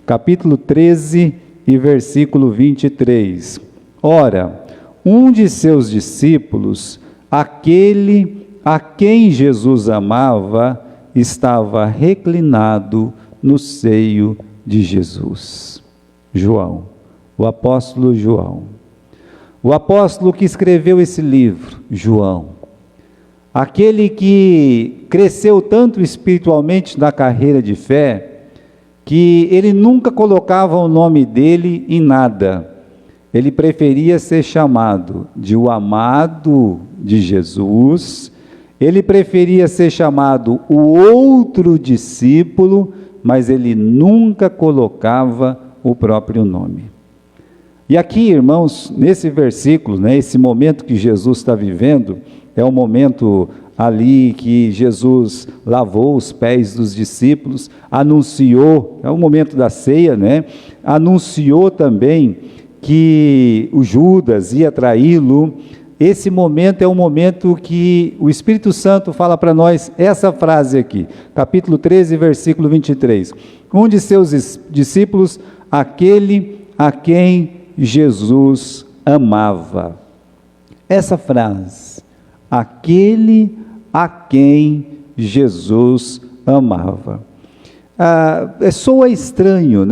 capítulo 13 e versículo 23. Ora, um de seus discípulos, aquele a quem Jesus amava, estava reclinado no seio de Jesus. João, o apóstolo João. O apóstolo que escreveu esse livro, João. Aquele que cresceu tanto espiritualmente na carreira de fé, que ele nunca colocava o nome dele em nada. Ele preferia ser chamado de o amado de Jesus, ele preferia ser chamado o outro discípulo, mas ele nunca colocava o próprio nome. E aqui, irmãos, nesse versículo, esse momento que Jesus está vivendo, é um momento ali que Jesus lavou os pés dos discípulos, anunciou, é o momento da ceia, anunciou também que o Judas ia traí-lo. Esse momento é um momento que o Espírito Santo fala para nós essa frase aqui, capítulo 13, versículo 23. Um de seus discípulos, aquele a quem Jesus amava. Essa frase, aquele a quem Jesus amava. Soa estranho,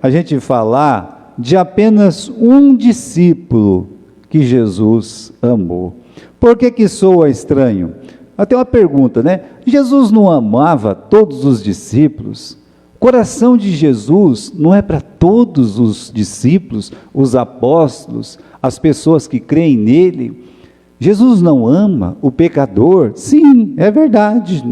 a gente falar de apenas um discípulo que Jesus amou. Por que soa estranho? Até uma pergunta, Jesus não amava todos os discípulos? O coração de Jesus não é para todos os discípulos, os apóstolos, as pessoas que creem nele? Jesus não ama o pecador? Sim, é verdade,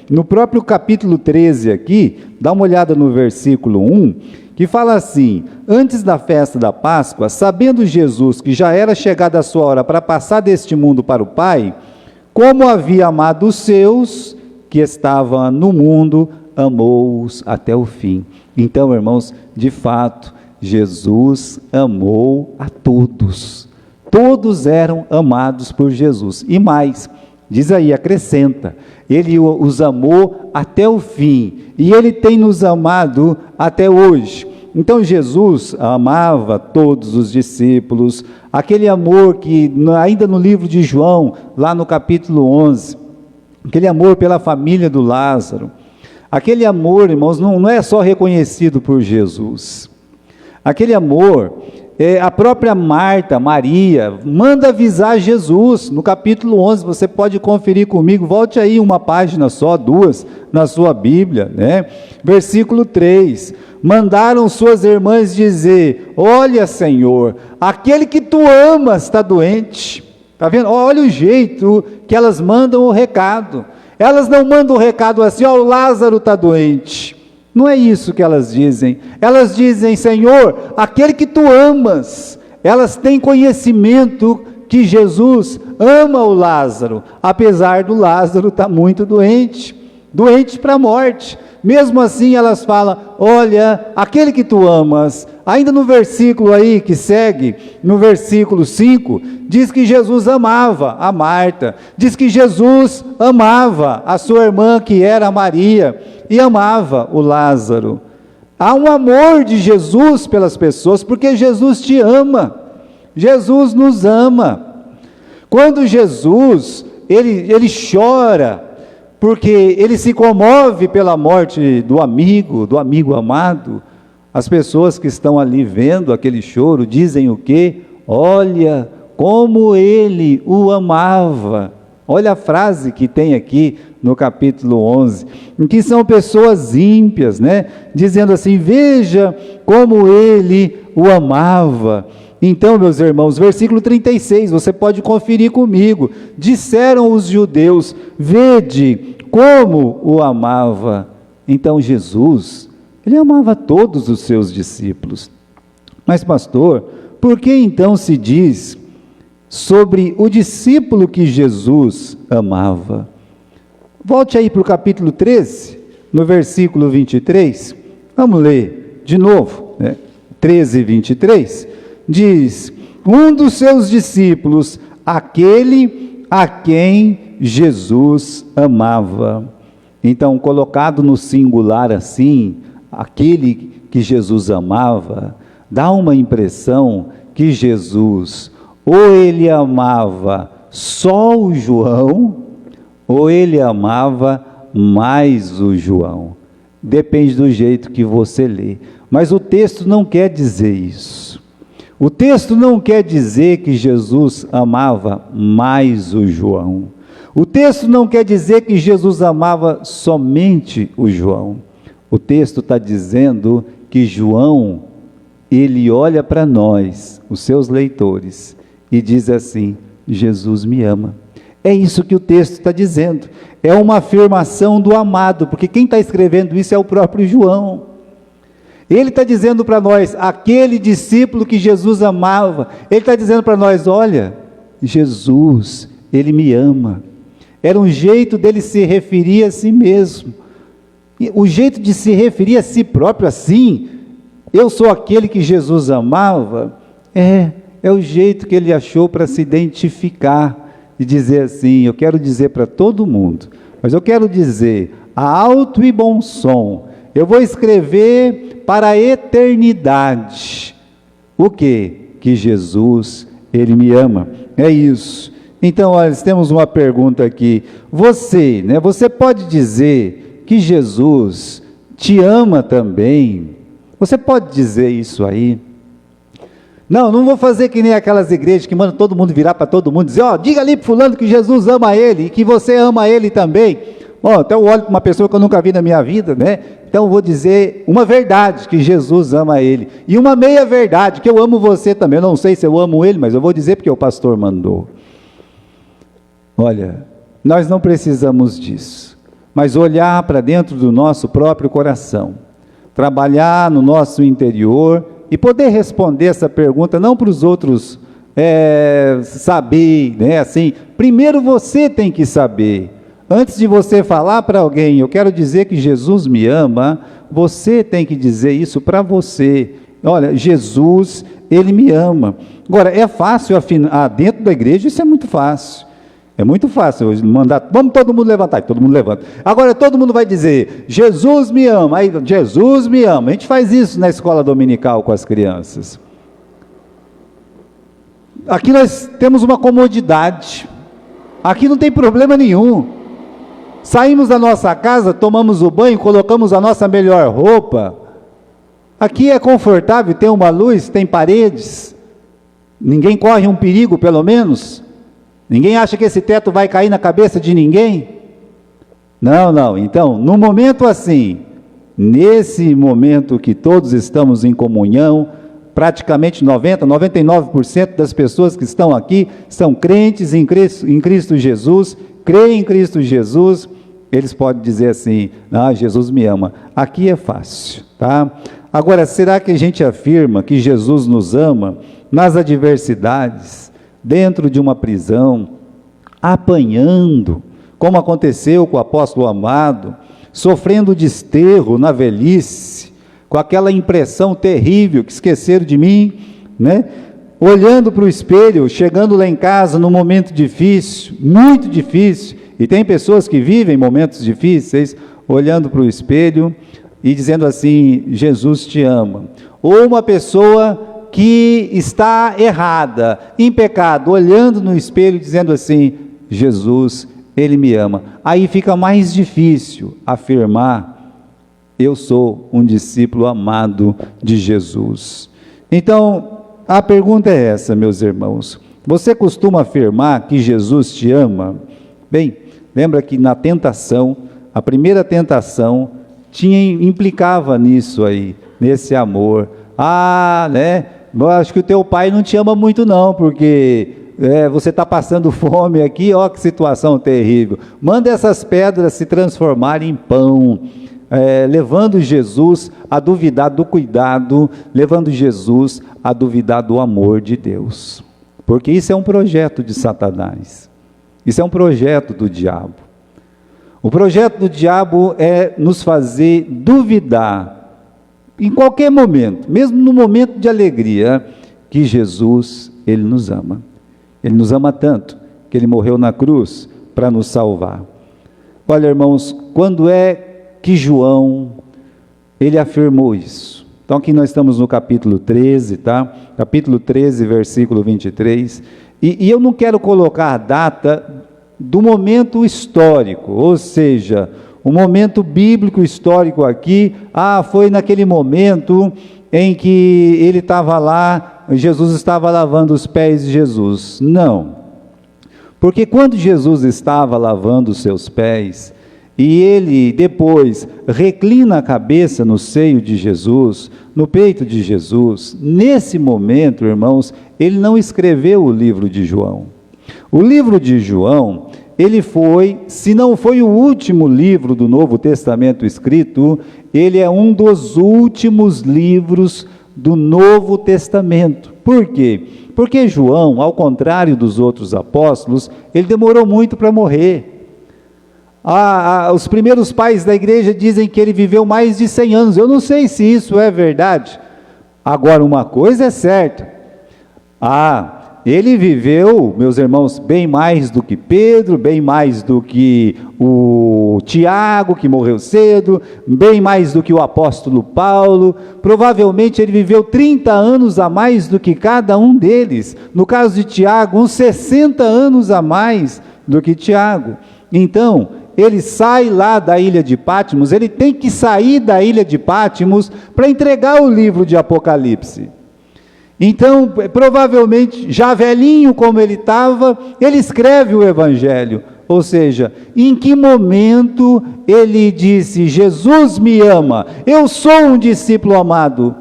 No próprio capítulo 13 aqui, dá uma olhada no versículo 1, que fala assim: antes da festa da Páscoa, sabendo Jesus que já era chegada a sua hora para passar deste mundo para o Pai, como havia amado os seus que estavam no mundo, amou-os até o fim. Então, irmãos, de fato, Jesus amou a todos. Todos eram amados por Jesus. E mais, diz aí, acrescenta, ele os amou até o fim, e ele tem nos amado até hoje. Então Jesus amava todos os discípulos, aquele amor que ainda no livro de João, lá no capítulo 11, aquele amor pela família do Lázaro, aquele amor, irmãos, não é só reconhecido por Jesus, aquele amor, a própria Maria, manda avisar Jesus, no capítulo 11, você pode conferir comigo, volte aí uma página só, duas, na sua Bíblia, versículo 3, mandaram suas irmãs dizer: olha, Senhor, aquele que tu amas está doente. Está vendo? Olha o jeito que elas mandam o recado. Elas não mandam o recado assim: ó, o Lázaro está doente. Não é isso que elas dizem. Elas dizem: Senhor, aquele que tu amas. Elas têm conhecimento que Jesus ama o Lázaro, apesar do Lázaro estar muito doente para a morte. Mesmo assim elas falam: olha, aquele que tu amas. Ainda no versículo aí que segue, no versículo 5, diz que Jesus amava a Marta, diz que Jesus amava a sua irmã que era Maria, e amava o Lázaro. Há um amor de Jesus pelas pessoas, porque Jesus te ama, Jesus nos ama. Quando Jesus, ele chora, porque ele se comove pela morte do amigo amado, as pessoas que estão ali vendo aquele choro, dizem o quê? Olha como ele o amava. Olha a frase que tem aqui no capítulo 11, em que são pessoas ímpias, dizendo assim: veja como ele o amava. Então, meus irmãos, versículo 36, você pode conferir comigo. Disseram os judeus: vede como o amava. Então Jesus, ele amava todos os seus discípulos. Mas pastor, por que então se diz sobre o discípulo que Jesus amava? Volte aí para o capítulo 13, no versículo 23, vamos ler de novo, 13, 23, diz: um dos seus discípulos, aquele a quem Jesus amava. Então, colocado no singular assim, aquele que Jesus amava, dá uma impressão que Jesus, ou ele amava só o João, ou ele amava mais o João. Depende do jeito que você lê. Mas o texto não quer dizer isso. O texto não quer dizer que Jesus amava mais o João. O texto não quer dizer que Jesus amava somente o João. O texto está dizendo que João, ele olha para nós, os seus leitores, e diz assim: Jesus me ama. É isso que o texto está dizendo. É uma afirmação do amado, porque quem está escrevendo isso é o próprio João. Ele está dizendo para nós, aquele discípulo que Jesus amava, ele está dizendo para nós: olha, Jesus, ele me ama. Era um jeito dele se referir a si mesmo. E o jeito de se referir a si próprio assim, eu sou aquele que Jesus amava, é o jeito que ele achou para se identificar e dizer assim: eu quero dizer para todo mundo, mas eu quero dizer a alto e bom som, eu vou escrever para a eternidade. O quê? Que Jesus, ele me ama. É isso. Então, olha, temos uma pergunta aqui. Você pode dizer que Jesus te ama também? Você pode dizer isso aí? Não vou fazer que nem aquelas igrejas que mandam todo mundo virar para todo mundo e dizer: diga ali para fulano que Jesus ama ele e que você ama ele também. Até eu olho para uma pessoa que eu nunca vi na minha vida, né? Então eu vou dizer uma verdade, que Jesus ama ele, e uma meia verdade, que eu amo você também. Eu não sei se eu amo ele, mas eu vou dizer porque o pastor mandou. Olha, nós não precisamos disso, mas olhar para dentro do nosso próprio coração, trabalhar no nosso interior e poder responder essa pergunta, não para os outros saber, né? Assim, primeiro você tem que saber. Antes de você falar para alguém: eu quero dizer que Jesus me ama, você tem que dizer isso para você. Olha, Jesus, ele me ama. Agora, é fácil afinar dentro da igreja? Isso é muito fácil. É muito fácil mandar, vamos todo mundo levantar, todo mundo levanta. Agora todo mundo vai dizer: Jesus me ama, aí Jesus me ama. A gente faz isso na escola dominical com as crianças. Aqui nós temos uma comodidade, aqui não tem problema nenhum. Saímos da nossa casa, tomamos o banho, colocamos a nossa melhor roupa. Aqui é confortável, tem uma luz, tem paredes. Ninguém corre um perigo, pelo menos. Ninguém acha que esse teto vai cair na cabeça de ninguém? Não. Então, no momento assim, nesse momento que todos estamos em comunhão, praticamente 99% das pessoas que estão aqui são crentes em Cristo Jesus, creem em Cristo Jesus. Eles podem dizer assim: Jesus me ama. Aqui é fácil, tá? Agora, será que a gente afirma que Jesus nos ama nas adversidades, dentro de uma prisão, apanhando, como aconteceu com o apóstolo amado, sofrendo desterro na velhice, com aquela impressão terrível que esqueceram de mim, né? Olhando para o espelho, chegando lá em casa num momento difícil, muito difícil, e tem pessoas que vivem momentos difíceis, olhando para o espelho e dizendo assim: Jesus te ama. Ou uma pessoa que está errada, em pecado, olhando no espelho dizendo assim: Jesus, ele me ama. Aí fica mais difícil afirmar: eu sou um discípulo amado de Jesus. Então, a pergunta é essa, meus irmãos: você costuma afirmar que Jesus te ama? Bem, lembra que na tentação, a primeira tentação implicava nisso aí, nesse amor. Eu acho que o teu pai não te ama muito não, porque você está passando fome aqui, ó que situação terrível. Manda essas pedras se transformarem em pão, levando Jesus a duvidar do cuidado, levando Jesus a duvidar do amor de Deus, porque isso é um projeto de Satanás, isso é um projeto do diabo. O projeto do diabo é nos fazer duvidar, em qualquer momento, mesmo no momento de alegria, que Jesus, ele nos ama. Ele nos ama tanto, que ele morreu na cruz para nos salvar. Olha, irmãos, quando é que João, ele afirmou isso? Então aqui nós estamos no capítulo 13, tá? Capítulo 13, versículo 23. E eu não quero colocar a data do momento histórico, ou seja, o momento bíblico histórico aqui, foi naquele momento em que ele estava lá, Jesus estava lavando os pés de Jesus. Não, porque quando Jesus estava lavando os seus pés, e ele depois reclina a cabeça no seio de Jesus, no peito de Jesus, nesse momento, irmãos, ele não escreveu o livro de João. O livro de João, ele foi, se não foi o último livro do Novo Testamento escrito, ele é um dos últimos livros do Novo Testamento. Por quê? Porque João, ao contrário dos outros apóstolos, ele demorou muito para morrer. Os primeiros pais da igreja dizem que ele viveu mais de 100 anos. Eu não sei se isso é verdade. Agora, uma coisa é certa. Ele viveu, meus irmãos, bem mais do que Pedro, bem mais do que o Tiago, que morreu cedo, bem mais do que o apóstolo Paulo. Provavelmente ele viveu 30 anos a mais do que cada um deles. No caso de Tiago, uns 60 anos a mais do que Tiago. Então, ele sai lá da ilha de Patmos, ele tem que sair da ilha de Patmos para entregar o livro de Apocalipse. Então, provavelmente, já velhinho como ele estava, ele escreve o Evangelho. Ou seja, em que momento ele disse, Jesus me ama, eu sou um discípulo amado?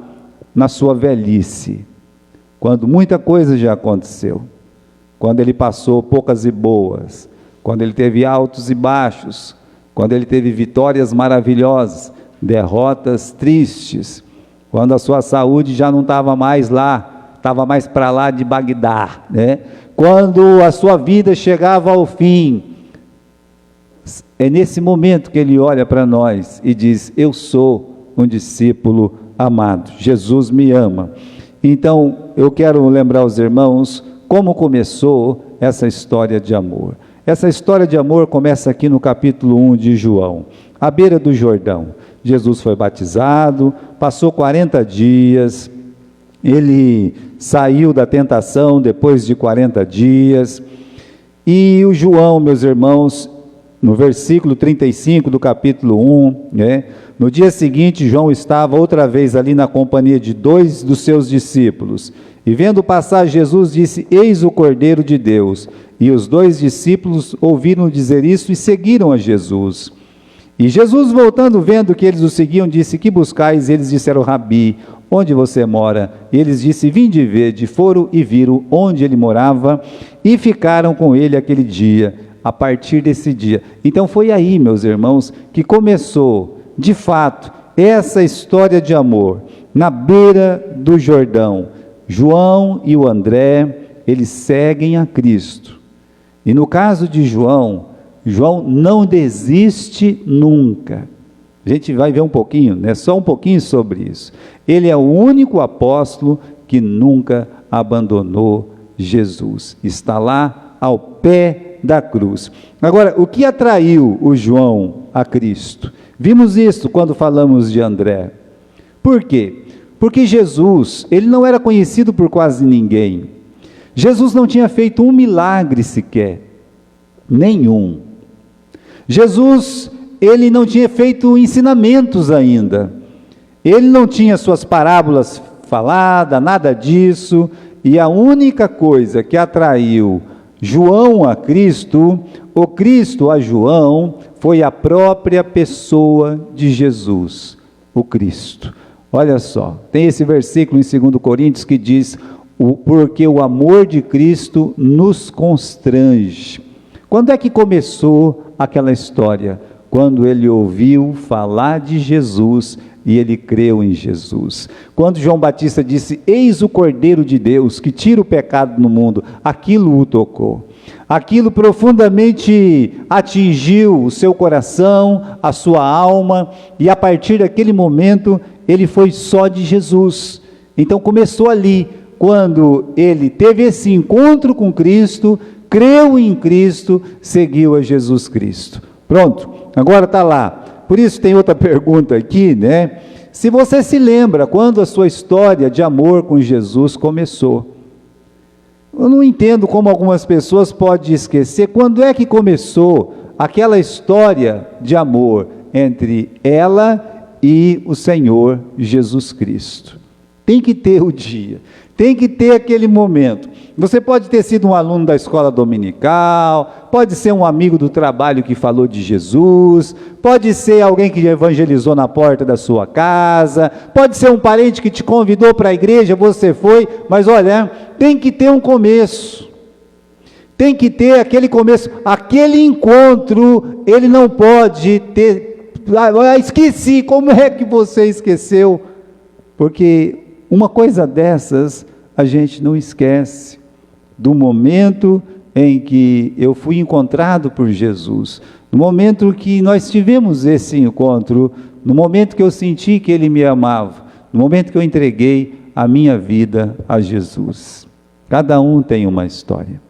Na sua velhice, quando muita coisa já aconteceu, quando ele passou poucas e boas, quando ele teve altos e baixos, quando ele teve vitórias maravilhosas, derrotas tristes, quando a sua saúde já não estava mais lá, estava mais para lá de Bagdá, né? Quando a sua vida chegava ao fim, é nesse momento que ele olha para nós e diz, eu sou um discípulo amado, Jesus me ama. Então, eu quero lembrar aos irmãos como começou essa história de amor. Essa história de amor começa aqui no capítulo 1 de João, à beira do Jordão. Jesus foi batizado, passou 40 dias, ele saiu da tentação depois de 40 dias, e o João, meus irmãos, no versículo 35 do capítulo 1, no dia seguinte, João estava outra vez ali na companhia de 2 dos seus discípulos, e vendo passar Jesus, disse, eis o Cordeiro de Deus, e os 2 discípulos ouviram dizer isso e seguiram a Jesus. E Jesus, voltando, vendo que eles o seguiam, disse, que buscais? Eles disseram, Rabi, onde você mora? E eles disse, vinde e vede. Foram e viram onde ele morava, e ficaram com ele aquele dia, a partir desse dia. Então foi aí, meus irmãos, que começou, de fato, essa história de amor, na beira do Jordão. João e o André, eles seguem a Cristo. E no caso de João, João não desiste nunca. A gente vai ver um pouquinho, só um pouquinho sobre isso. Ele é o único apóstolo que nunca abandonou Jesus. Está lá ao pé da cruz. Agora, o que atraiu o João a Cristo? Vimos isso quando falamos de André. Por quê? Porque Jesus, ele não era conhecido por quase ninguém. Jesus não tinha feito um milagre sequer, nenhum. Jesus, ele não tinha feito ensinamentos ainda, ele não tinha suas parábolas faladas, nada disso, e a única coisa que atraiu João a Cristo, o Cristo a João, foi a própria pessoa de Jesus, o Cristo. Olha só, tem esse versículo em 2 Coríntios que diz, porque o amor de Cristo nos constrange. Quando é que começou aquela história? Quando ele ouviu falar de Jesus e ele creu em Jesus. Quando João Batista disse, eis o Cordeiro de Deus que tira o pecado do mundo, aquilo o tocou. Aquilo profundamente atingiu o seu coração, a sua alma, e a partir daquele momento ele foi só de Jesus. Então começou ali, quando ele teve esse encontro com Cristo, creu em Cristo, seguiu a Jesus Cristo. Pronto, agora está lá. Por isso tem outra pergunta aqui, Se você se lembra quando a sua história de amor com Jesus começou. Eu não entendo como algumas pessoas podem esquecer quando é que começou aquela história de amor entre ela e o Senhor Jesus Cristo. Tem que ter o dia, tem que ter aquele momento. Você pode ter sido um aluno da escola dominical, pode ser um amigo do trabalho que falou de Jesus, pode ser alguém que evangelizou na porta da sua casa, pode ser um parente que te convidou para a igreja, você foi, mas olha, tem que ter um começo, tem que ter aquele começo, aquele encontro, ele não pode ter, esqueci, como é que você esqueceu? Porque uma coisa dessas a gente não esquece, do momento em que eu fui encontrado por Jesus, no momento que nós tivemos esse encontro, no momento que eu senti que Ele me amava, no momento que eu entreguei a minha vida a Jesus. Cada um tem uma história.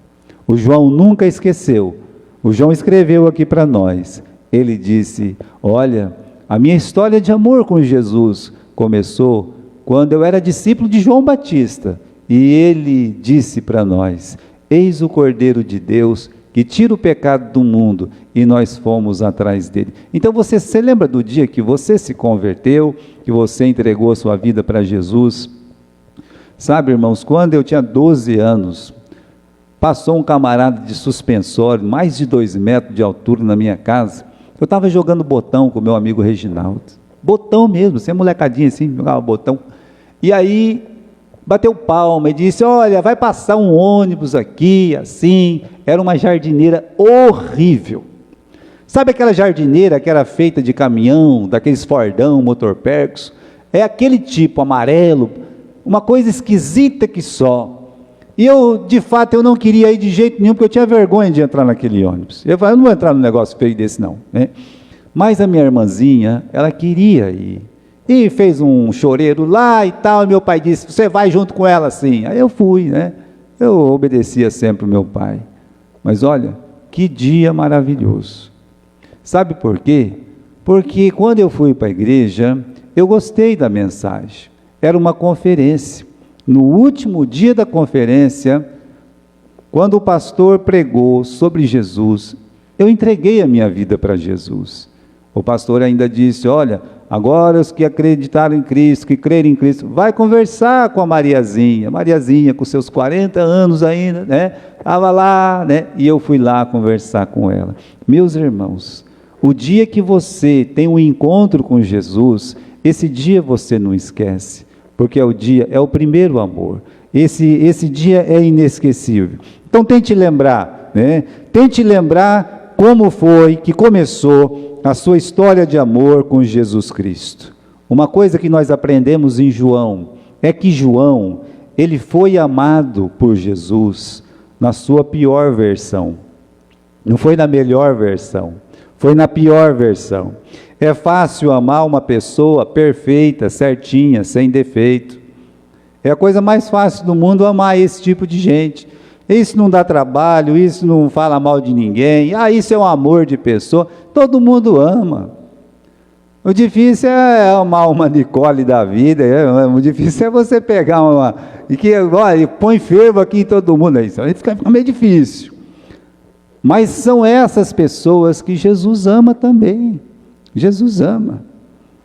O João nunca esqueceu. O João escreveu aqui para nós. Ele disse: olha, a minha história de amor com Jesus começou quando eu era discípulo de João Batista. E ele disse para nós: eis o Cordeiro de Deus que tira o pecado do mundo, e nós fomos atrás dele. Então você lembra do dia que você se converteu, que você entregou a sua vida para Jesus? Sabe, irmãos, quando eu tinha 12 anos, passou um camarada de suspensório, mais de 2 metros de altura na minha casa. Eu estava jogando botão com meu amigo Reginaldo, botão mesmo, sem molecadinha assim, jogava botão, e aí bateu palma e disse: olha, vai passar um ônibus aqui, assim. Era uma jardineira horrível. Sabe aquela jardineira que era feita de caminhão, daqueles Fordão, motor Percos? É aquele tipo amarelo, uma coisa esquisita que só. E eu, de fato, eu não queria ir de jeito nenhum, porque eu tinha vergonha de entrar naquele ônibus. Eu falei: eu não vou entrar num negócio feio desse não, né? Mas a minha irmãzinha, ela queria ir. E fez um choreiro lá e tal, e meu pai disse: você vai junto com ela sim. Aí eu fui, né? Eu obedecia sempre o meu pai. Mas olha, que dia maravilhoso. Sabe por quê? Porque quando eu fui para a igreja, eu gostei da mensagem. Era uma conferência. No último dia da conferência, quando o pastor pregou sobre Jesus, eu entreguei a minha vida para Jesus. O pastor ainda disse: olha, agora os que acreditaram em Cristo, que crerem em Cristo, vai conversar com a Mariazinha. Mariazinha com seus 40 anos ainda, né? Estava lá, né? E eu fui lá conversar com ela. Meus irmãos, o dia que você tem um encontro com Jesus, esse dia você não esquece, porque é o primeiro amor. Esse dia é inesquecível. Então tente lembrar, né? Tente lembrar como foi que começou a sua história de amor com Jesus Cristo. Uma coisa que nós aprendemos em João, é que João, ele foi amado por Jesus na sua pior versão. Não foi na melhor versão, foi na pior versão. É fácil amar uma pessoa perfeita, certinha, sem defeito. É a coisa mais fácil do mundo amar esse tipo de gente. Isso não dá trabalho, isso não fala mal de ninguém. Isso é um amor de pessoa. Todo mundo ama. O difícil é amar uma Nicole da vida. O difícil é você pegar uma... E que, olha, põe fervo aqui em todo mundo. Aí fica meio difícil. Mas são essas pessoas que Jesus ama também. Jesus ama.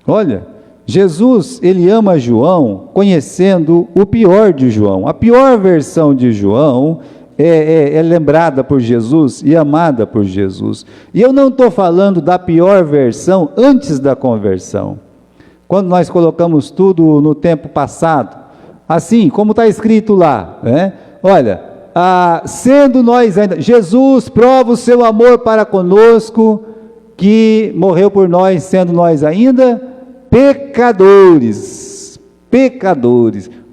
Olha, Jesus, ele ama João conhecendo o pior de João. A pior versão de João é lembrada por Jesus e amada por Jesus. E eu não estou falando da pior versão antes da conversão. Quando nós colocamos tudo no tempo passado, assim como está escrito lá, né? Olha, sendo nós ainda... Jesus prova o seu amor para conosco, que morreu por nós, sendo nós ainda pecadores.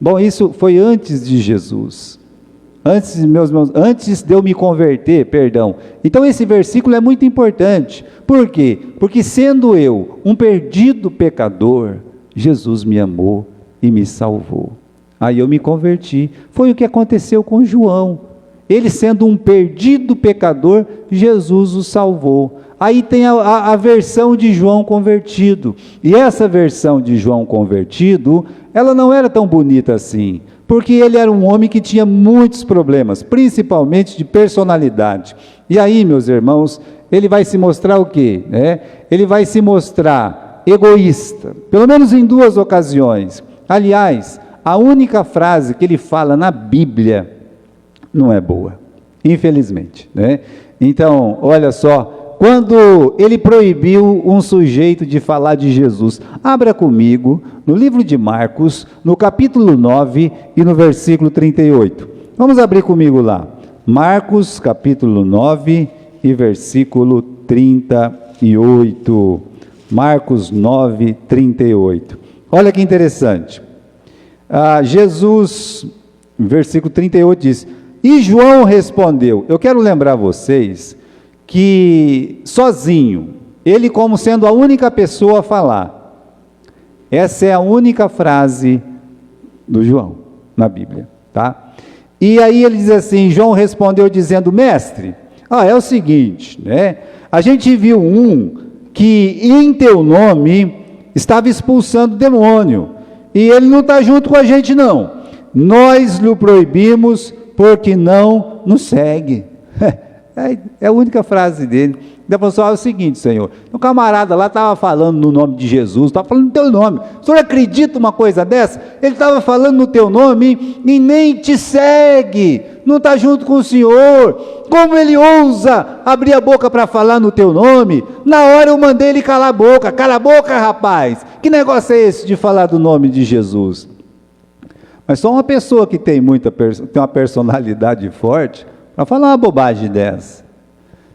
Bom, isso foi antes de Jesus. Antes de eu me converter, perdão. Então esse versículo é muito importante. Por quê? Porque sendo eu um perdido pecador, Jesus me amou e me salvou. Aí eu me converti. Foi o que aconteceu com João. ele sendo um perdido pecador, Jesus o salvou. Aí tem a versão de João convertido, e essa versão de João convertido, ela não era tão bonita assim, porque ele era um homem que tinha muitos problemas, principalmente de personalidade. E aí, meus irmãos, ele vai se mostrar o quê? Ele vai se mostrar egoísta, pelo menos em duas ocasiões. Aliás, a única frase que ele fala na Bíblia não é boa, infelizmente, Então, olha só, quando ele proibiu um sujeito de falar de Jesus, abra comigo no livro de Marcos, no capítulo 9 e no versículo 38. Vamos abrir comigo lá. Marcos, capítulo 9 e versículo 38. Marcos 9, 38. Olha que interessante. Jesus, versículo 38 diz: e João respondeu. Eu quero lembrar vocês que sozinho, ele como sendo a única pessoa a falar, essa é a única frase do João na Bíblia, tá? E aí ele diz assim, João respondeu dizendo, mestre, é o seguinte, a gente viu um que em teu nome estava expulsando demônio, e ele não está junto com a gente não, nós lhe proibimos porque não nos segue. É a única frase dele. Ele falou, é o seguinte, Senhor, o camarada lá estava falando no nome de Jesus, estava falando no teu nome, o senhor acredita uma coisa dessa? Ele estava falando no teu nome e nem te segue, não está junto com o Senhor, como ele ousa abrir a boca para falar no teu nome? Na hora eu mandei ele calar a boca, cala a boca rapaz, que negócio é esse de falar do nome de Jesus? Mas só uma pessoa que tem uma personalidade forte, para falar uma bobagem dessa.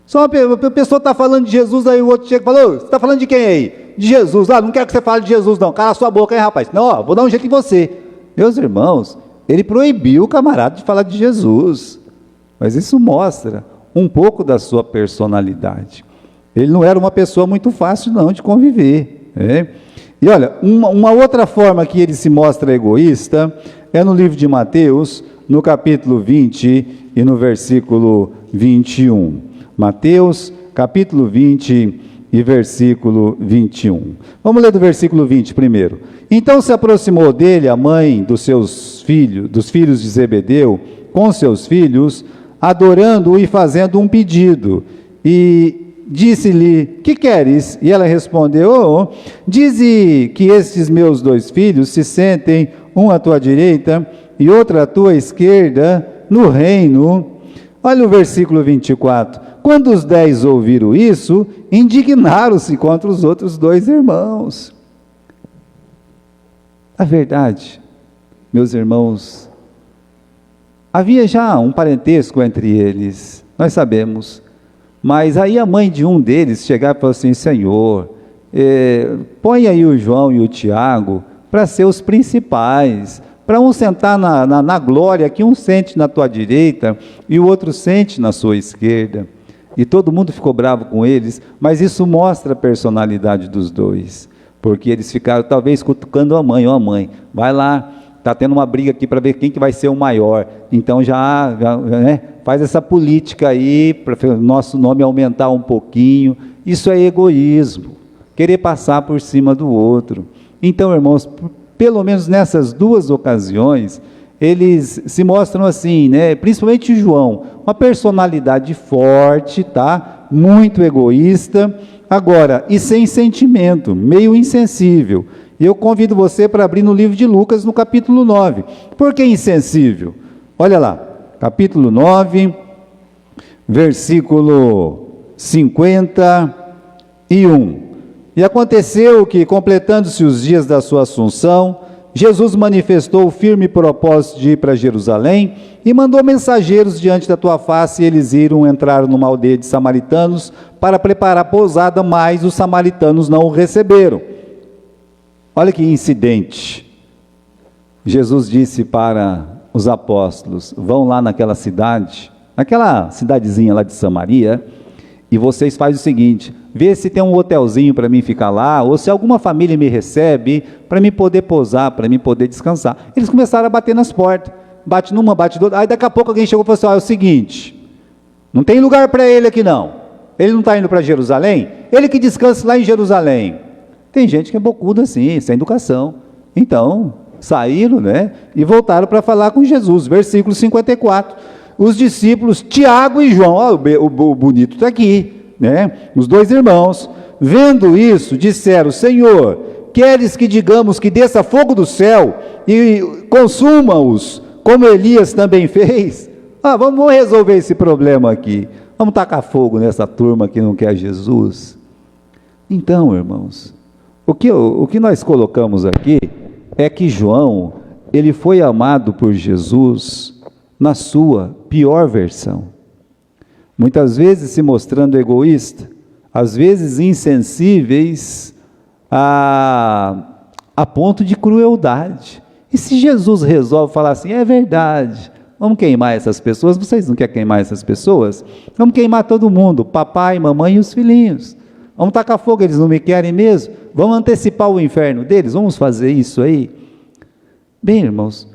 Só uma pessoa está falando de Jesus, aí o outro chega e fala, você está falando de quem aí? De Jesus. Não quero que você fale de Jesus não, cala a sua boca aí rapaz. Não, vou dar um jeito em você. Meus irmãos, ele proibiu o camarada de falar de Jesus, mas isso mostra um pouco da sua personalidade. Ele não era uma pessoa muito fácil não de conviver. E olha, uma outra forma que ele se mostra egoísta, é no livro de Mateus, no capítulo 20 e no versículo 21. Mateus, capítulo 20 e versículo 21. Vamos ler do versículo 20 primeiro. Então se aproximou dele a mãe dos filhos de Zebedeu, com seus filhos, adorando-o e fazendo um pedido. E disse-lhe, que queres? E ela respondeu, dize que estes meus dois filhos se sentem, um à tua direita e outro à tua esquerda, no reino. Olha o versículo 24. Quando os 10 ouviram isso, indignaram-se contra os outros dois irmãos. A verdade, meus irmãos, havia já um parentesco entre eles, nós sabemos, mas aí a mãe de um deles chegava e falou assim, Senhor, põe aí o João e o Tiago para ser os principais, para um sentar na glória, que um sente na tua direita e o outro sente na sua esquerda. E todo mundo ficou bravo com eles, mas isso mostra a personalidade dos dois, porque eles ficaram talvez cutucando a mãe, mãe, vai lá, está tendo uma briga aqui para ver quem que vai ser o maior, então já faz essa política aí, para o nosso nome aumentar um pouquinho. Isso é egoísmo, querer passar por cima do outro. Então, irmãos, pelo menos nessas duas ocasiões, eles se mostram assim, principalmente João, uma personalidade forte, tá? Muito egoísta, agora, e sem sentimento, meio insensível. E eu convido você para abrir no livro de Lucas, no capítulo 9. Por que insensível? Olha lá, capítulo 9, versículo 51. E aconteceu que, completando-se os dias da sua assunção, Jesus manifestou o firme propósito de ir para Jerusalém e mandou mensageiros diante da tua face, e eles entraram numa aldeia de samaritanos para preparar pousada, mas os samaritanos não o receberam. Olha que incidente. Jesus disse para os apóstolos, vão lá naquela cidadezinha lá de Samaria, e vocês fazem o seguinte, vê se tem um hotelzinho para mim ficar lá, ou se alguma família me recebe, para mim poder pousar, para mim poder descansar. Eles começaram a bater nas portas, bate numa, bate do outro. Aí daqui a pouco alguém chegou e falou assim: é o seguinte, não tem lugar para ele aqui não. Ele não está indo para Jerusalém? Ele que descansa lá em Jerusalém. Tem gente que é bocuda assim, sem educação. Então, saíram, né, e voltaram para falar com Jesus. Versículo 54. Os discípulos Tiago e João, ó, o bonito está aqui, né? Os dois irmãos, vendo isso, disseram: Senhor, queres que digamos que desça fogo do céu e consuma-os, como Elias também fez? Vamos resolver esse problema aqui. Vamos tacar fogo nessa turma que não quer Jesus. Então, irmãos, o que nós colocamos aqui é que João, ele foi amado por Jesus na sua pior versão. Muitas vezes se mostrando egoísta, às vezes insensíveis a ponto de crueldade. E se Jesus resolve falar assim: é verdade, vamos queimar essas pessoas, vocês não querem queimar essas pessoas? Vamos queimar todo mundo, papai, mamãe e os filhinhos. Vamos tacar fogo, eles não me querem mesmo? Vamos antecipar o inferno deles? Vamos fazer isso aí? Bem, irmãos,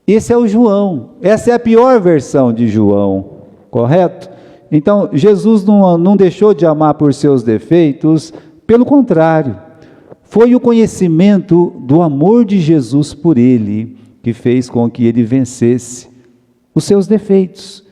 esse é o João, essa é a pior versão de João, correto? Então, Jesus não deixou de amar por seus defeitos, pelo contrário, foi o conhecimento do amor de Jesus por ele, que fez com que ele vencesse os seus defeitos.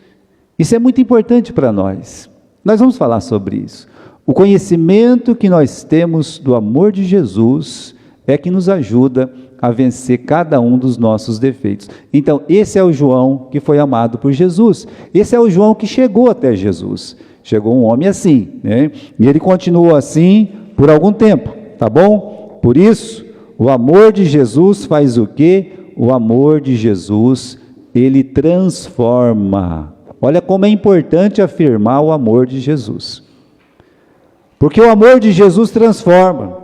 Isso é muito importante para nós. Nós vamos falar sobre isso. O conhecimento que nós temos do amor de Jesus é que nos ajuda a vencer cada um dos nossos defeitos. Então, esse é o João que foi amado por Jesus. Esse é o João que chegou até Jesus. Chegou um homem assim, né? E ele continuou assim por algum tempo, tá bom? Por isso, o amor de Jesus faz o quê? O amor de Jesus, ele transforma. Olha como é importante afirmar o amor de Jesus. Porque o amor de Jesus transforma.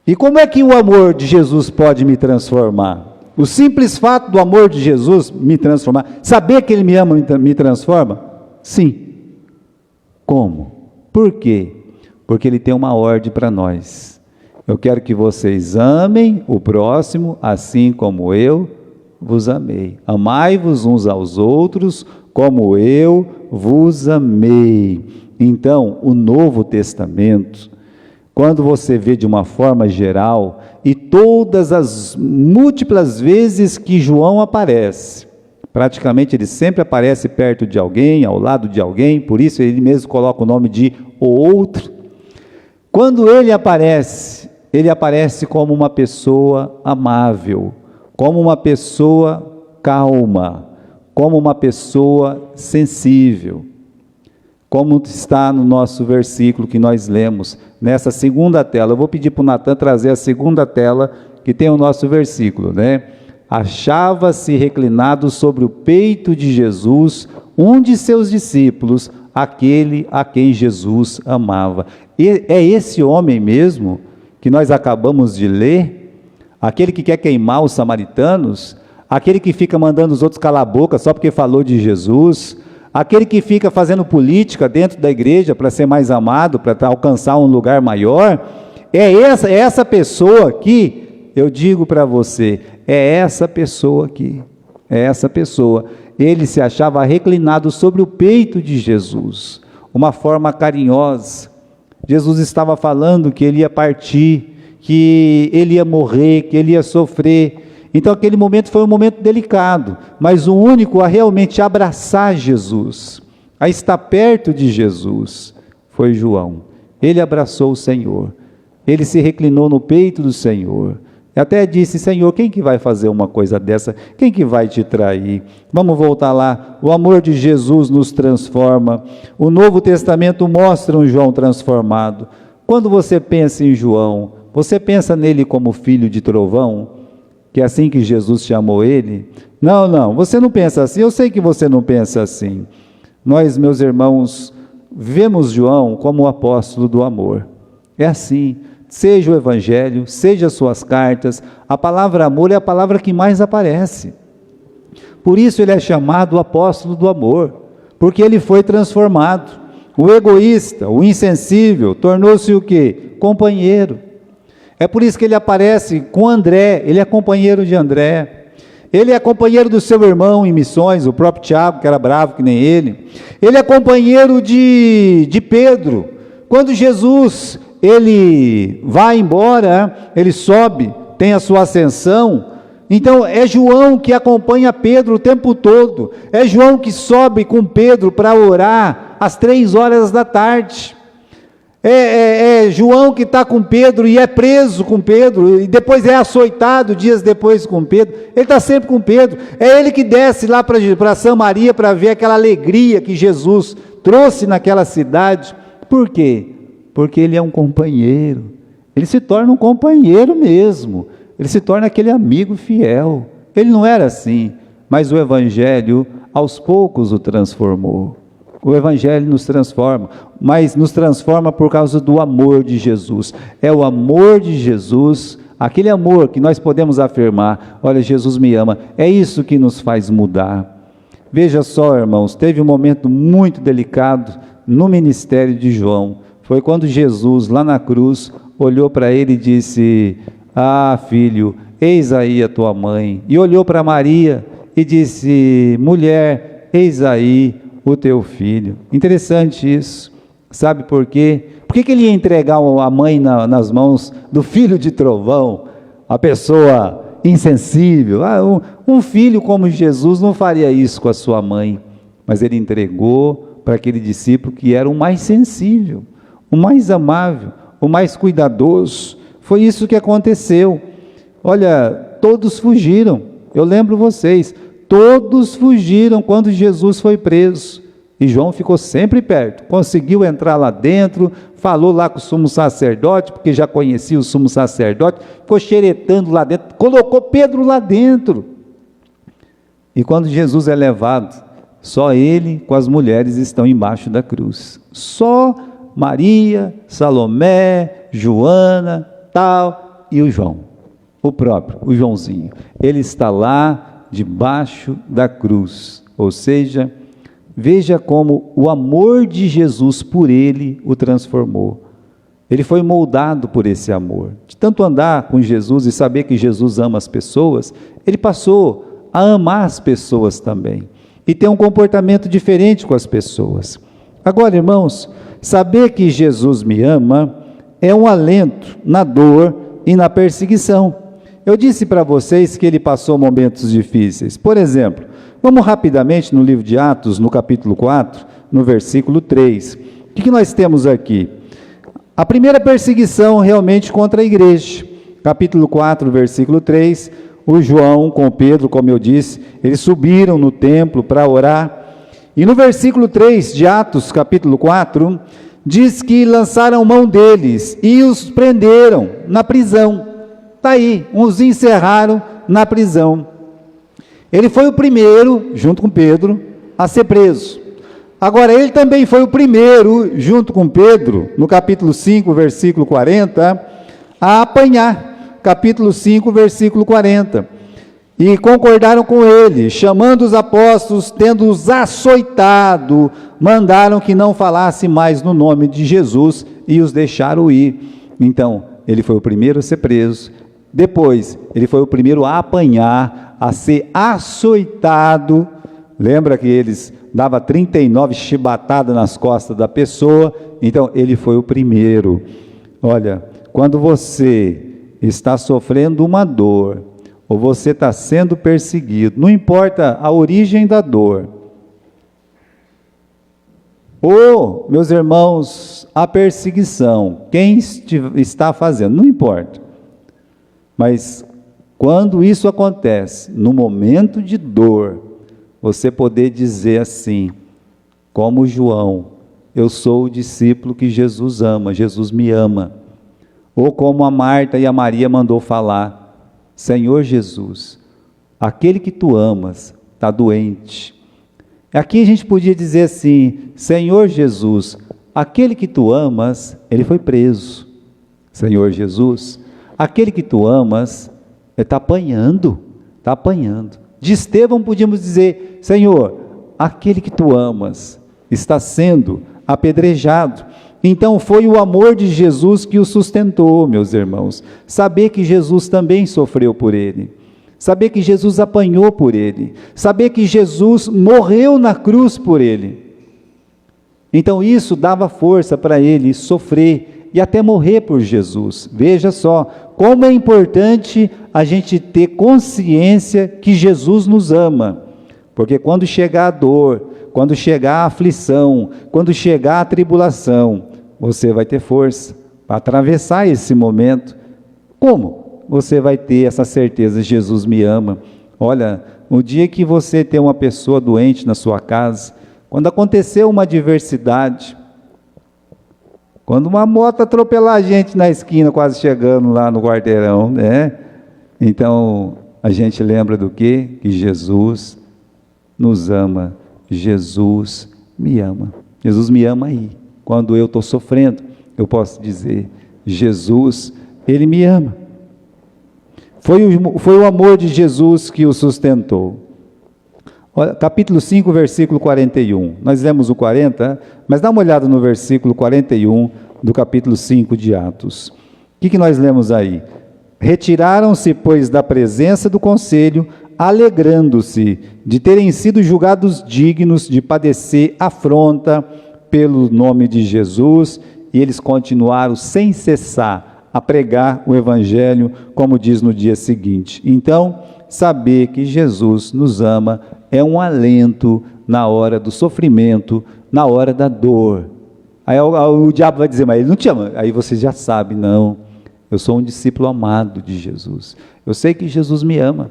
E como é que o amor de Jesus pode me transformar? O simples fato do amor de Jesus me transformar, saber que Ele me ama me transforma? Sim. Como? Por quê? Porque Ele tem uma ordem para nós. Eu quero que vocês amem o próximo assim como eu vos amei. Amai-vos uns aos outros como eu vos amei. Então, o Novo Testamento, quando você vê de uma forma geral, e todas as múltiplas vezes que João aparece, praticamente ele sempre aparece perto de alguém, ao lado de alguém, por isso ele mesmo coloca o nome de o outro. Quando ele aparece como uma pessoa amável, como uma pessoa calma, como uma pessoa sensível. Como está no nosso versículo que nós lemos, nessa segunda tela. Eu vou pedir para o Natan trazer a segunda tela, que tem o nosso versículo, né? Achava-se reclinado sobre o peito de Jesus, um de seus discípulos, aquele a quem Jesus amava. E é esse homem mesmo, que nós acabamos de ler, aquele que quer queimar os samaritanos, aquele que fica mandando os outros calar a boca só porque falou de Jesus, aquele que fica fazendo política dentro da igreja para ser mais amado, para alcançar um lugar maior, é essa pessoa aqui, eu digo para você, é essa pessoa aqui, é essa pessoa. Ele se achava reclinado sobre o peito de Jesus, uma forma carinhosa. Jesus estava falando que ele ia partir, que ele ia morrer, que ele ia sofrer. Então aquele momento foi um momento delicado, mas o único a realmente abraçar Jesus, a estar perto de Jesus, foi João. Ele abraçou o Senhor, ele se reclinou no peito do Senhor, até disse: Senhor, quem que vai fazer uma coisa dessa? Quem que vai te trair? Vamos voltar lá. O amor de Jesus nos transforma. O Novo Testamento mostra um João transformado. Quando você pensa em João, você pensa nele como filho de trovão? Que é assim que Jesus chamou ele? Não, você não pensa assim, eu sei que você não pensa assim. Nós, meus irmãos, vemos João como o apóstolo do amor. É assim, seja o Evangelho, seja as suas cartas, a palavra amor é a palavra que mais aparece. Por isso ele é chamado o apóstolo do amor, porque ele foi transformado. O egoísta, o insensível, tornou-se o quê? Companheiro. É por isso que ele aparece com André, ele é companheiro de André. Ele é companheiro do seu irmão em missões, o próprio Tiago, que era bravo que nem ele. Ele é companheiro de Pedro. Quando Jesus, ele vai embora, ele sobe, tem a sua ascensão. Então é João que acompanha Pedro o tempo todo. É João que sobe com Pedro para orar às 3 horas da tarde. É João que está com Pedro e é preso com Pedro, e depois é açoitado dias depois com Pedro. Ele está sempre com Pedro. É ele que desce lá para Samaria para ver aquela alegria que Jesus trouxe naquela cidade. Por quê? Porque ele é um companheiro. Ele se torna um companheiro mesmo. Ele se torna aquele amigo fiel. Ele não era assim, mas o Evangelho aos poucos o transformou. O Evangelho nos transforma, mas nos transforma por causa do amor de Jesus. É o amor de Jesus, aquele amor que nós podemos afirmar: olha, Jesus me ama. É isso que nos faz mudar. Veja só, irmãos, teve um momento muito delicado no ministério de João. Foi quando Jesus, lá na cruz, olhou para ele e disse: ah, filho, eis aí a tua mãe. E olhou para Maria e disse: mulher, eis aí o teu filho. Interessante isso. Sabe por quê? Por que ele ia entregar a mãe nas mãos do filho de trovão, a pessoa insensível? Um filho como Jesus não faria isso com a sua mãe, mas ele entregou para aquele discípulo que era o mais sensível, o mais amável, o mais cuidadoso. Foi isso que aconteceu. Olha, todos fugiram. Eu lembro vocês, todos fugiram quando Jesus foi preso. E João ficou sempre perto, conseguiu entrar lá dentro, falou lá com o sumo sacerdote, porque já conhecia o sumo sacerdote, ficou xeretando lá dentro, colocou Pedro lá dentro. E quando Jesus é levado, só ele com as mulheres estão embaixo da cruz. Só Maria, Salomé, Joana, tal, e o João, o próprio, o Joãozinho. Ele está lá debaixo da cruz, ou seja, veja como o amor de Jesus por ele o transformou. Ele foi moldado por esse amor. De tanto andar com Jesus e saber que Jesus ama as pessoas, ele passou a amar as pessoas também. E ter um comportamento diferente com as pessoas. Agora, irmãos, saber que Jesus me ama é um alento na dor e na perseguição. Eu disse para vocês que ele passou momentos difíceis. Por exemplo, vamos rapidamente no livro de Atos, no capítulo 4, no versículo 3. O que nós temos aqui? A primeira perseguição realmente contra a igreja. Capítulo 4, versículo 3, o João com Pedro, como eu disse, eles subiram no templo para orar. E no versículo 3 de Atos, capítulo 4, diz que lançaram mão deles e os prenderam na prisão. Está aí, os encerraram na prisão. Ele foi o primeiro, junto com Pedro, a ser preso. Agora, ele também foi o primeiro, junto com Pedro, no capítulo 5, versículo 40, a apanhar. Capítulo 5, versículo 40. E concordaram com ele, chamando os apóstolos, tendo-os açoitado, mandaram que não falasse mais no nome de Jesus e os deixaram ir. Então, ele foi o primeiro a ser preso. Depois, ele foi o primeiro a apanhar, a ser açoitado. Lembra que eles davam 39 chibatadas nas costas da pessoa? Então, ele foi o primeiro. Olha, quando você está sofrendo uma dor, ou você está sendo perseguido, não importa a origem da dor, ou, meus irmãos, a perseguição, quem está fazendo, não importa. Mas quando isso acontece, no momento de dor, você poder dizer assim, como João: eu sou o discípulo que Jesus ama, Jesus me ama. Ou como a Marta e a Maria mandou falar: Senhor Jesus, aquele que tu amas está doente. Aqui a gente podia dizer assim: Senhor Jesus, aquele que tu amas, ele foi preso. Senhor Jesus, aquele que tu amas, está apanhando, está apanhando. De Estevão podíamos dizer: Senhor, aquele que tu amas está sendo apedrejado. Então foi o amor de Jesus que o sustentou, meus irmãos. Saber que Jesus também sofreu por ele. Saber que Jesus apanhou por ele. Saber que Jesus morreu na cruz por ele. Então isso dava força para ele sofrer e até morrer por Jesus. Veja só, como é importante a gente ter consciência que Jesus nos ama. Porque quando chegar a dor, quando chegar a aflição, quando chegar a tribulação, você vai ter força para atravessar esse momento. Como? Você vai ter essa certeza, Jesus me ama. Olha, o dia que você tem uma pessoa doente na sua casa, quando aconteceu uma adversidade, quando uma moto atropelar a gente na esquina, quase chegando lá no quarteirão, né? Então, a gente lembra do quê? Que Jesus nos ama. Jesus me ama. Jesus me ama aí. Quando eu estou sofrendo, eu posso dizer, Jesus, Ele me ama. Foi o amor de Jesus que o sustentou. Olha, capítulo 5, versículo 41. Nós lemos o 40, mas dá uma olhada no versículo 41 do capítulo 5 de Atos. O que nós lemos aí? Retiraram-se, pois, da presença do conselho, alegrando-se de terem sido julgados dignos de padecer afronta pelo nome de Jesus, e eles continuaram sem cessar a pregar o evangelho, como diz no dia seguinte. Então, saber que Jesus nos ama é um alento na hora do sofrimento, na hora da dor. Aí o diabo vai dizer, mas ele não te ama. Aí você já sabe, não, eu sou um discípulo amado de Jesus. Eu sei que Jesus me ama.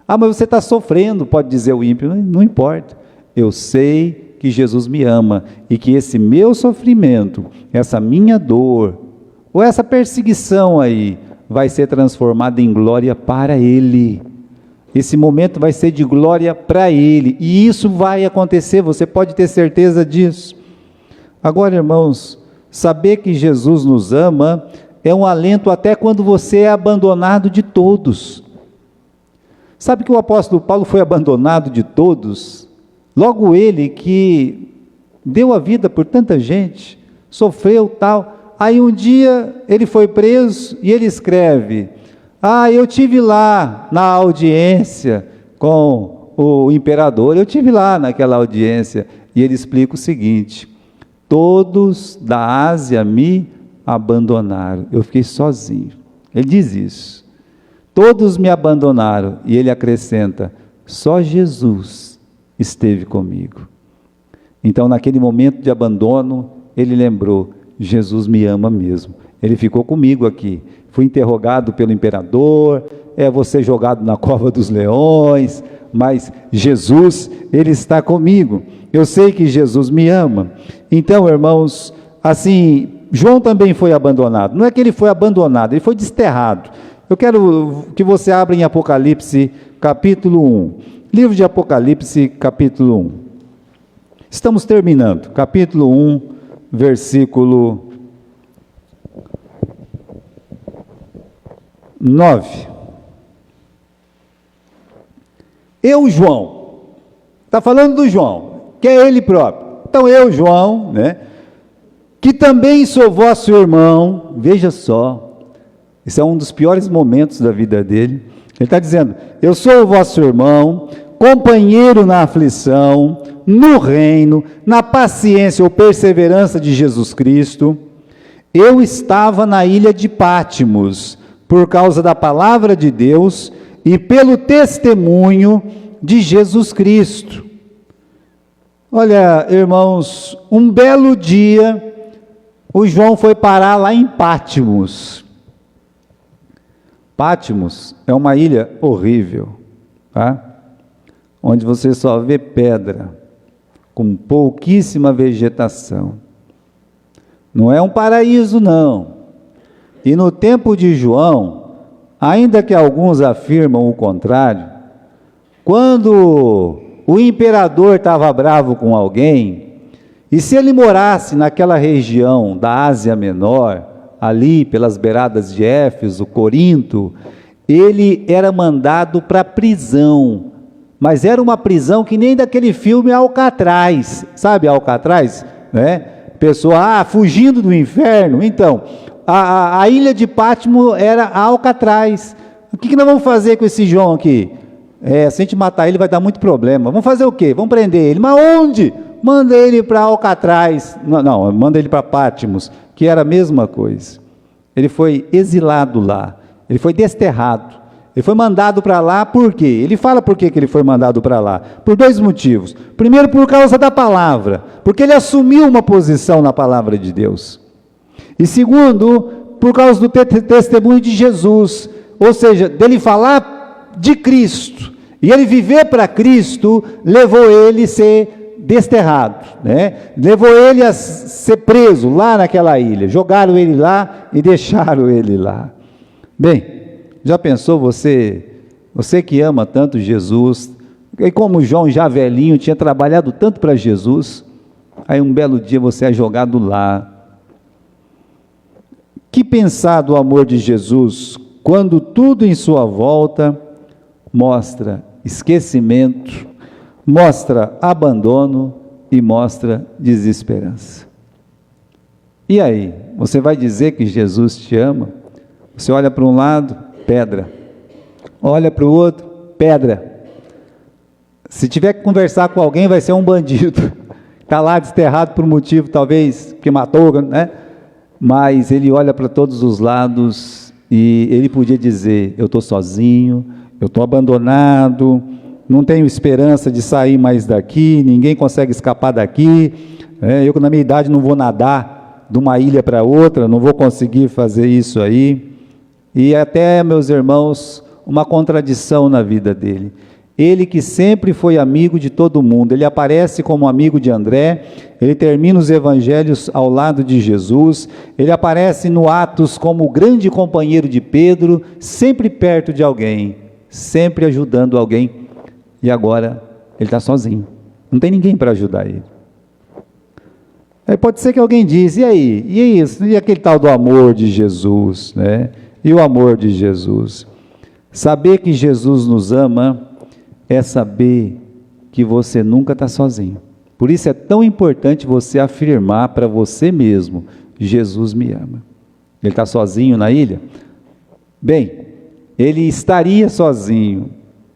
Ah, mas você está sofrendo, pode dizer o ímpio, não importa. Eu sei que Jesus me ama e que esse meu sofrimento, essa minha dor, ou essa perseguição aí, vai ser transformada em glória para Ele. Esse momento vai ser de glória para Ele, e isso vai acontecer, você pode ter certeza disso. Agora, irmãos, saber que Jesus nos ama é um alento até quando você é abandonado de todos. Sabe que o apóstolo Paulo foi abandonado de todos? Logo ele que deu a vida por tanta gente, sofreu tal, aí um dia ele foi preso e ele escreve, eu tive lá na audiência com o imperador, eu tive lá naquela audiência, e ele explica o seguinte, todos da Ásia me abandonaram, eu fiquei sozinho, ele diz isso, todos me abandonaram, e ele acrescenta, só Jesus esteve comigo. Então naquele momento de abandono, ele lembrou, Jesus me ama mesmo, ele ficou comigo aqui, fui interrogado pelo imperador, vou ser jogado na cova dos leões, mas Jesus, Ele está comigo, eu sei que Jesus me ama. Então, irmãos, assim, João também foi abandonado, não é que ele foi abandonado, ele foi desterrado. Eu quero que você abra em Apocalipse capítulo 1, livro de Apocalipse capítulo 1, estamos terminando, capítulo 1, versículo 9. Eu, João, está falando do João, que é ele próprio. Então eu, João, né, que também sou vosso irmão, veja só, esse é um dos piores momentos da vida dele. Ele está dizendo, eu sou o vosso irmão, companheiro na aflição, no reino, na paciência ou perseverança de Jesus Cristo. Eu estava na ilha de Pátimos, por causa da palavra de Deus e pelo testemunho de Jesus Cristo. Olha, irmãos, um belo dia, o João foi parar lá em Pátimos. Pátimos é uma ilha horrível, tá? Onde você só vê pedra, com pouquíssima vegetação. Não é um paraíso, não. E no tempo de João, ainda que alguns afirmam o contrário, quando o imperador estava bravo com alguém, e se ele morasse naquela região da Ásia Menor, ali pelas beiradas de Éfeso, Corinto, ele era mandado para prisão, mas era uma prisão que nem daquele filme Alcatraz, sabe Alcatraz, né? Pessoa, fugindo do inferno. Então, a ilha de Patmos era Alcatraz. O que nós vamos fazer com esse João aqui? Se a gente matar ele vai dar muito problema. Vamos fazer o quê? Vamos prender ele. Mas onde? Manda ele para Alcatraz. Não, manda ele para Patmos, que era a mesma coisa. Ele foi exilado lá. Ele foi desterrado. Ele foi mandado para lá por quê? Ele fala por que ele foi mandado para lá. Por 2 motivos. Primeiro, por causa da palavra. Porque ele assumiu uma posição na palavra de Deus. E segundo, por causa do testemunho de Jesus. Ou seja, dele falar de Cristo. E ele viver para Cristo, levou ele a ser desterrado. Levou ele a ser preso lá naquela ilha. Jogaram ele lá e deixaram ele lá. Bem, já pensou você que ama tanto Jesus, e como João já velhinho, tinha trabalhado tanto para Jesus, aí um belo dia você é jogado lá. Que pensar do amor de Jesus, quando tudo em sua volta mostra esquecimento, mostra abandono e mostra desesperança. E aí, você vai dizer que Jesus te ama? Você olha para um lado, pedra. Olha para o outro, pedra. Se tiver que conversar com alguém, vai ser um bandido. Está lá desterrado por um motivo, talvez, que matou, Mas ele olha para todos os lados e ele podia dizer, eu estou sozinho, eu estou abandonado, não tenho esperança de sair mais daqui, ninguém consegue escapar daqui, eu na minha idade não vou nadar de uma ilha para outra, não vou conseguir fazer isso aí. E até, meus irmãos, uma contradição na vida dele. Ele que sempre foi amigo de todo mundo, ele aparece como amigo de André, ele termina os evangelhos ao lado de Jesus, ele aparece no Atos como o grande companheiro de Pedro, sempre perto de alguém, sempre ajudando alguém, e agora ele está sozinho, não tem ninguém para ajudar ele. Aí pode ser que alguém diz, e aí, e isso, e aquele tal do amor de Jesus, E o amor de Jesus? Saber que Jesus nos ama é saber que você nunca está sozinho. Por isso é tão importante você afirmar para você mesmo, Jesus me ama. Ele está sozinho na ilha? Bem, ele estaria sozinho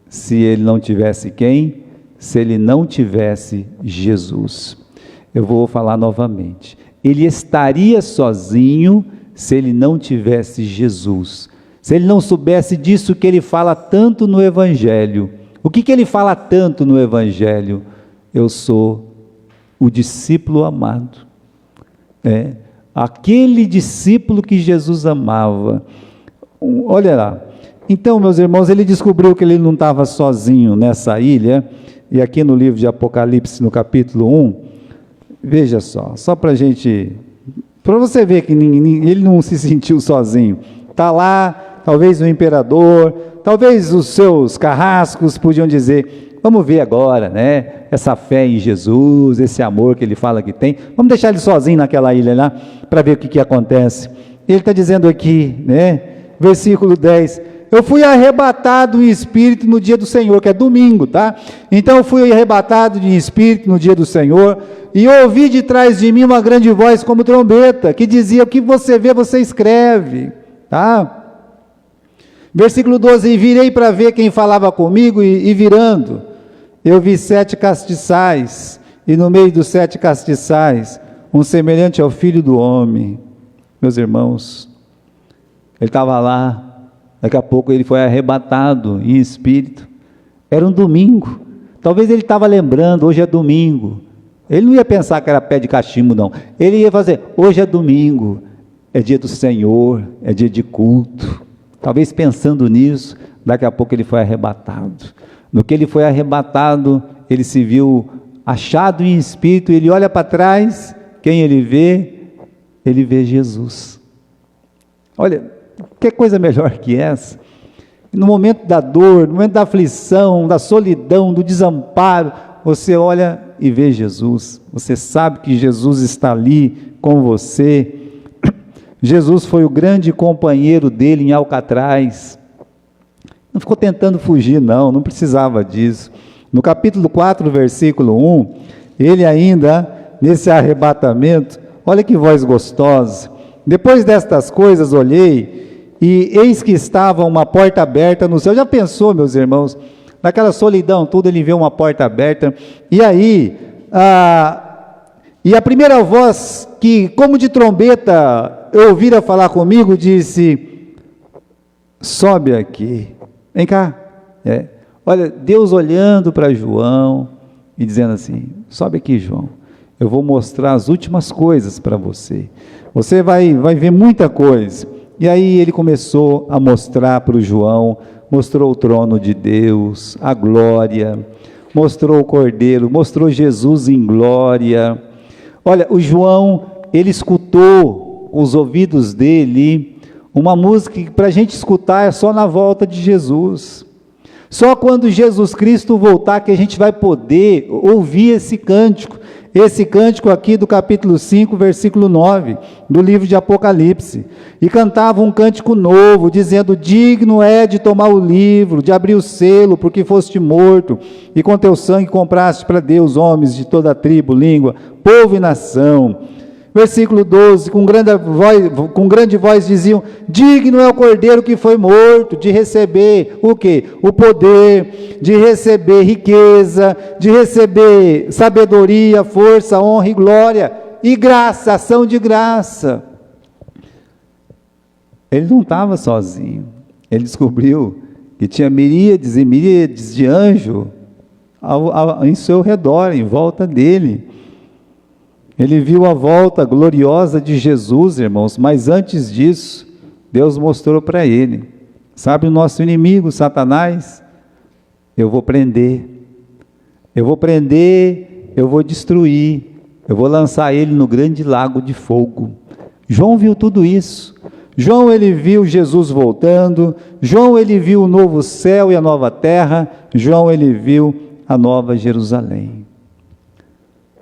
se ele não tivesse quem? Se ele não tivesse Jesus. Eu vou falar novamente. Ele estaria sozinho se ele não tivesse Jesus, se ele não soubesse disso que ele fala tanto no Evangelho. O que ele fala tanto no Evangelho? Eu sou o discípulo amado, aquele discípulo que Jesus amava. Olha lá, então, meus irmãos, ele descobriu que ele não estava sozinho nessa ilha, e aqui no livro de Apocalipse, no capítulo 1, veja só para a gente... Para você ver que ele não se sentiu sozinho. Está lá, talvez o imperador, talvez os seus carrascos podiam dizer, vamos ver agora, essa fé em Jesus, esse amor que ele fala que tem, vamos deixar ele sozinho naquela ilha lá, para ver o que acontece. Ele está dizendo aqui, versículo 10, eu fui arrebatado em espírito no dia do Senhor, que é domingo, tá? Então eu fui arrebatado em espírito no dia do Senhor, e ouvi de trás de mim uma grande voz como trombeta, que dizia, o que você vê, você escreve, tá? Versículo 12, e virei para ver quem falava comigo, e virando, eu vi 7 castiçais, e no meio dos 7 castiçais, um semelhante ao Filho do Homem. Meus irmãos, ele estava lá, daqui a pouco ele foi arrebatado em espírito, era um domingo, talvez ele estava lembrando, hoje é domingo, ele não ia pensar que era pé de cachimbo não, ele ia fazer, hoje é domingo, é dia do Senhor, é dia de culto, talvez pensando nisso, daqui a pouco ele foi arrebatado. No que ele foi arrebatado, ele se viu achado em espírito, ele olha para trás, quem ele vê? Ele vê Jesus. Olha, que coisa melhor que essa? No momento da dor, no momento da aflição, da solidão, do desamparo, você olha e vê Jesus, você sabe que Jesus está ali com você. Jesus foi o grande companheiro dele em Alcatraz, não ficou tentando fugir não precisava disso. No capítulo 4, versículo 1, ele ainda, nesse arrebatamento, olha que voz gostosa. Depois destas coisas olhei, e eis que estava uma porta aberta no céu. Já pensou, meus irmãos, naquela solidão tudo, ele vê uma porta aberta, e aí, a primeira voz que, como de trombeta, eu ouvira falar comigo, disse: sobe aqui, vem cá. Olha, Deus olhando para João e dizendo assim: sobe aqui, João, eu vou mostrar as últimas coisas para você. Você vai ver muita coisa. E aí ele começou a mostrar para o João, mostrou o trono de Deus, a glória, mostrou o Cordeiro, mostrou Jesus em glória. Olha, o João, ele escutou com os ouvidos dele uma música que para a gente escutar é só na volta de Jesus. Só quando Jesus Cristo voltar que a gente vai poder ouvir esse cântico aqui do capítulo 5, versículo 9, do livro de Apocalipse. E cantava um cântico novo, dizendo: digno é de tomar o livro, de abrir o selo, porque foste morto, e com teu sangue compraste para Deus homens de toda tribo, língua, povo e nação. Versículo 12, com grande voz diziam: digno é o Cordeiro que foi morto, de receber o quê? O poder, de receber riqueza, de receber sabedoria, força, honra e glória, e graça, ação de graça. Ele não estava sozinho, ele descobriu que tinha miríades e miríades de anjos em seu redor, em volta dele. Ele viu a volta gloriosa de Jesus, irmãos, mas antes disso, Deus mostrou para ele: sabe o nosso inimigo, Satanás? Eu vou prender, eu vou destruir, eu vou lançar ele no grande lago de fogo. João viu tudo isso. João, ele viu Jesus voltando. João, ele viu o novo céu e a nova terra. João, ele viu a nova Jerusalém.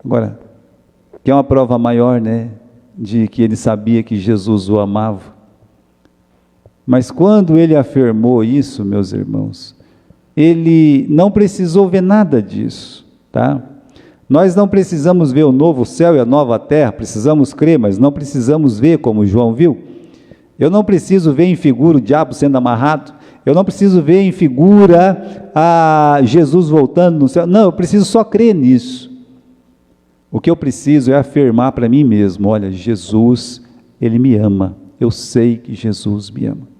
Agora, que é uma prova maior, né, de que ele sabia que Jesus o amava. Mas quando ele afirmou isso, meus irmãos, ele não precisou ver nada disso, tá? Nós não precisamos ver o novo céu e a nova terra, precisamos crer, mas não precisamos ver como João viu. Eu não preciso ver em figura o diabo sendo amarrado, eu não preciso ver em figura Jesus voltando no céu, não, eu preciso só crer nisso. O que eu preciso é afirmar para mim mesmo: olha, Jesus, Ele me ama, eu sei que Jesus me ama.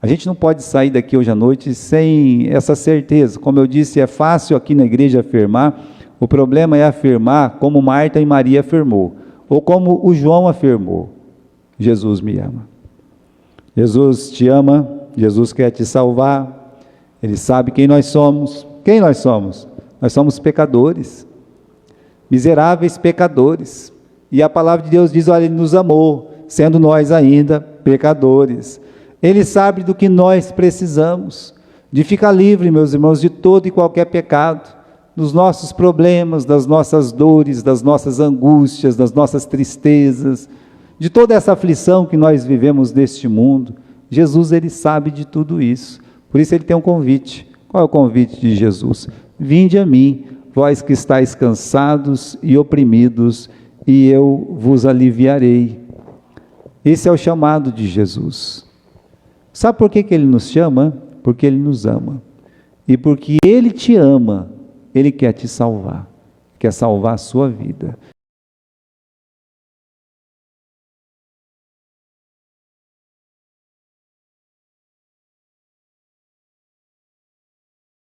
A gente não pode sair daqui hoje à noite sem essa certeza. Como eu disse, é fácil aqui na igreja afirmar, o problema é afirmar como Marta e Maria afirmou, ou como o João afirmou: Jesus me ama. Jesus te ama, Jesus quer te salvar, Ele sabe quem nós somos. Quem nós somos? Nós somos pecadores, miseráveis pecadores, e a palavra de Deus diz: olha, Ele nos amou, sendo nós ainda pecadores. Ele sabe do que nós precisamos, de ficar livre, meus irmãos, de todo e qualquer pecado, dos nossos problemas, das nossas dores, das nossas angústias, das nossas tristezas, de toda essa aflição que nós vivemos neste mundo. Jesus, Ele sabe de tudo isso, por isso Ele tem um convite. Qual é o convite de Jesus? Vinde a mim, vós que estáis cansados e oprimidos, e eu vos aliviarei. Esse é o chamado de Jesus. Sabe por que Ele nos chama? Porque Ele nos ama. E porque Ele te ama, Ele quer te salvar, quer salvar a sua vida.